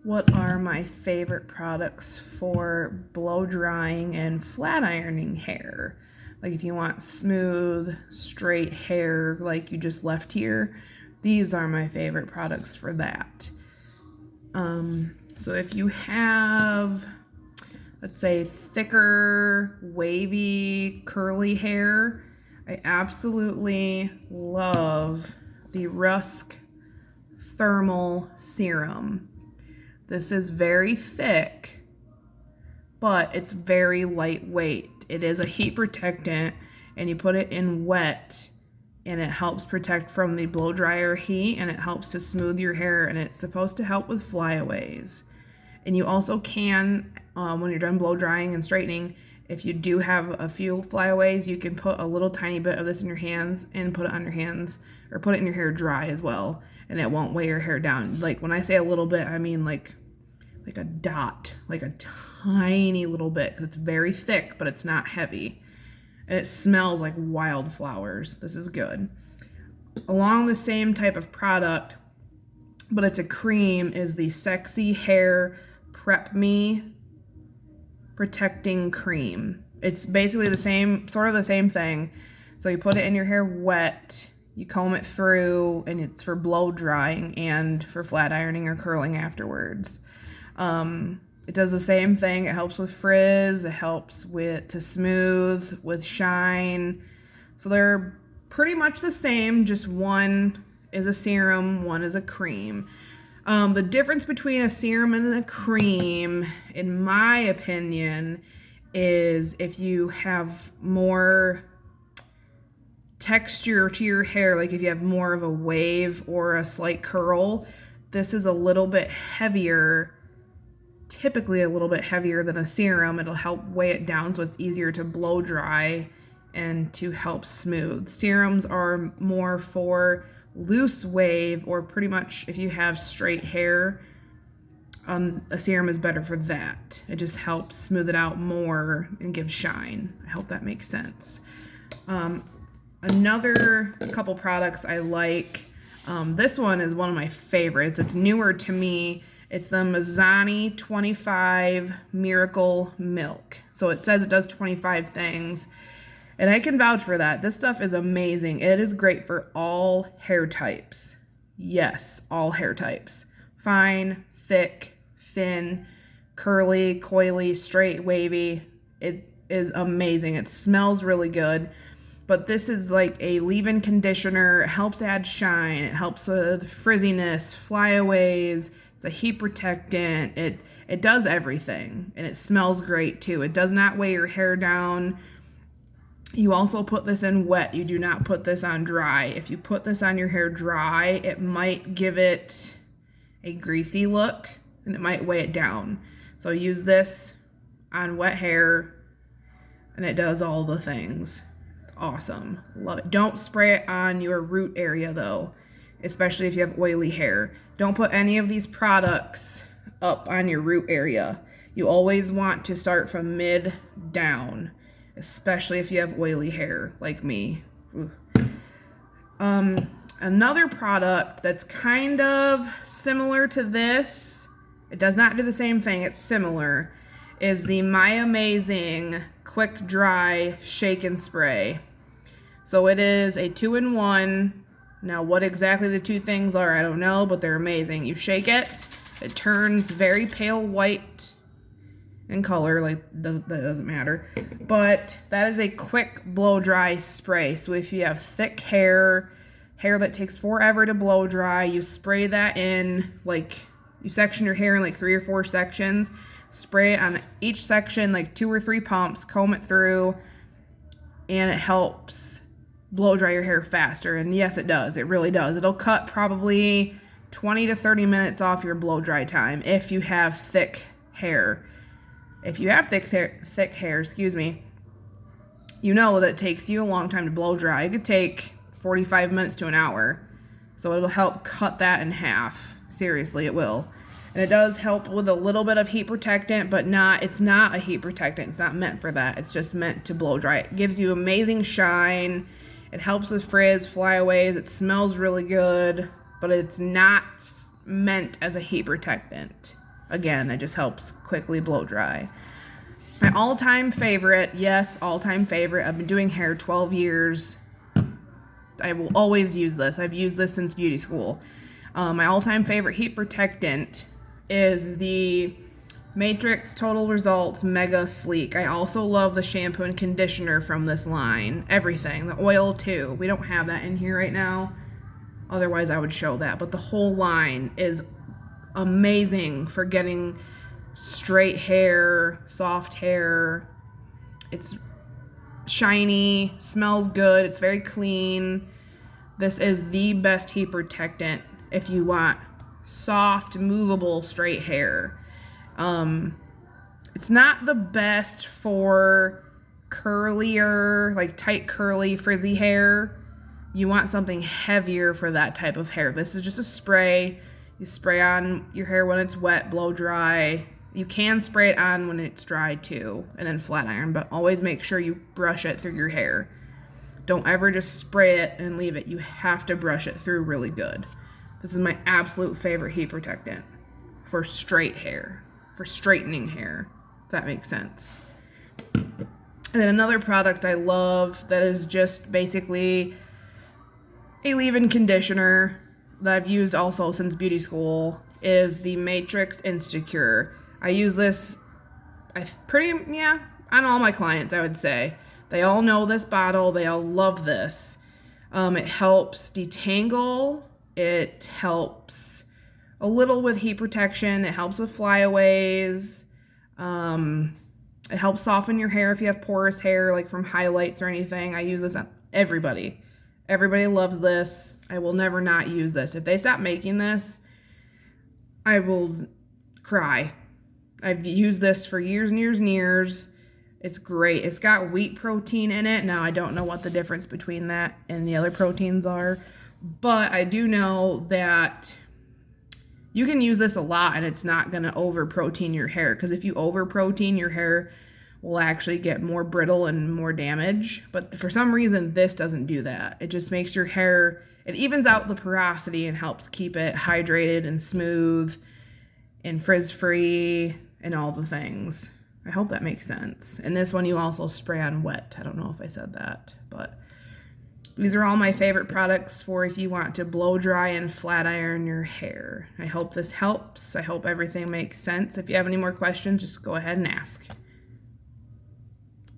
What are my favorite products for blow drying and flat ironing hair? Like if you want smooth, straight hair like you just left here, these are my favorite products for that. So if you have, let's say, thicker, wavy, curly hair, I absolutely love the Rusk Thermal Serum. This is very thick, but it's very lightweight. It is a heat protectant, and you put it in wet, and it helps protect from the blow dryer heat, and it helps to smooth your hair, and it's supposed to help with flyaways. And you also can, when you're done blow drying and straightening, if you do have a few flyaways, you can put a little tiny bit of this in your hands and put it on your hands, or put it in your hair dry as well, and it won't weigh your hair down. Like when I say a little bit, I mean like a dot, like a tiny little bit, because it's very thick, but it's not heavy. And it smells like wildflowers. This is good. Along the same type of product, but it's a cream, is the Sexy Hair Prep Me Protecting Cream. It's basically the same, sort of the same thing. So you put it in your hair wet, you comb it through, and it's for blow drying and for flat ironing or curling afterwards. It does the same thing. It helps with frizz. It helps to smooth, with shine. So they're pretty much the same. Just one is a serum, one is a cream. The difference between a serum and a cream, in my opinion, is if you have more texture to your hair, like if you have more of a wave or a slight curl, this is a little bit heavier, typically a little bit heavier than a serum. It'll help weigh it down so it's easier to blow dry and to help smooth. Serums are more for loose wave, or pretty much if you have straight hair, a serum is better for that. It just helps smooth it out more and give shine. I hope that makes sense. Another couple products I like, this one is one of my favorites. It's newer to me. It's the Mazani 25 Miracle Milk. So it says it does 25 things, and I can vouch for that. This stuff is amazing. It is great for all hair types. Yes, all hair types. Fine, thick, thin, curly, coily, straight, wavy. It is amazing. It smells really good. But this is like a leave-in conditioner. It helps add shine. It helps with frizziness, flyaways. It's a heat protectant. It does everything, and it smells great too. It does not weigh your hair down. You also put this in wet. You do not put this on dry. If you put this on your hair dry, it might give it a greasy look, and it might weigh it down. So use this on wet hair, and it does all the things. It's awesome. Love it. Don't spray it on your root area though, especially if you have oily hair. Don't put any of these products up on your root area. You always want to start from mid down, especially if you have oily hair like me. Another product that's kind of similar to this, it does not do the same thing, it's similar, is the My Amazing Quick Dry Shake and Spray. So it is a 2-in-1. Now, what exactly the two things are, I don't know, but they're amazing. You shake it, it turns very pale white in color, like that doesn't matter. But that is a quick blow dry spray. So if you have thick hair that takes forever to blow dry, you spray that in, like you section your hair in like 3 or 4 sections, spray it on each section, like 2 or 3 pumps, comb it through, and it helps blow dry your hair faster. And yes, it does. It really does. It'll cut probably 20 to 30 minutes off your blow dry time if you have thick hair. If you have thick hair, you know that it takes you a long time to blow dry. It could take 45 minutes to an hour. So it'll help cut that in half. Seriously, it will. And it does help with a little bit of heat protectant, but it's not a heat protectant. It's not meant for that. It's just meant to blow dry. It gives you amazing shine. It helps with frizz, flyaways. It smells really good, but it's not meant as a heat protectant. Again, it just helps quickly blow dry. My all-time favorite, yes, all-time favorite. I've been doing hair 12 years. I will always use this. I've used this since beauty school. My all-time favorite heat protectant is the Matrix Total Results Mega Sleek. I also love the shampoo and conditioner from this line. Everything. The oil too. We don't have that in here right now. Otherwise I would show that. But the whole line is amazing for getting straight hair, soft hair. It's shiny, smells good, it's very clean. This is the best heat protectant if you want soft, movable, straight hair. It's not the best for curlier, like tight, curly, frizzy hair. You want something heavier for that type of hair. This is just a spray. You spray on your hair when it's wet, blow dry. You can spray it on when it's dry too, and then flat iron, but always make sure you brush it through your hair. Don't ever just spray it and leave it. You have to brush it through really good. This is my absolute favorite heat protectant for straight hair, for straightening hair, if that makes sense. And then another product I love that is just basically a leave-in conditioner that I've used also since beauty school is the Matrix Instacure. I use this on all my clients, I would say. They all know this bottle. They all love this. It helps detangle. It helps a little with heat protection. It helps with flyaways. It helps soften your hair if you have porous hair, like from highlights or anything. I use this on everybody. Everybody loves this. I will never not use this. If they stop making this, I will cry. I've used this for years and years and years. It's great. It's got wheat protein in it. Now, I don't know what the difference between that and the other proteins are, but I do know that you can use this a lot and it's not going to over-protein your hair, because if you over-protein, your hair will actually get more brittle and more damage. But for some reason, this doesn't do that. It just makes your hair, it evens out the porosity and helps keep it hydrated and smooth and frizz-free and all the things. I hope that makes sense. And this one you also spray on wet. I don't know if I said that, but these are all my favorite products for if you want to blow dry and flat iron your hair. I hope this helps. I hope everything makes sense. If you have any more questions, just go ahead and ask.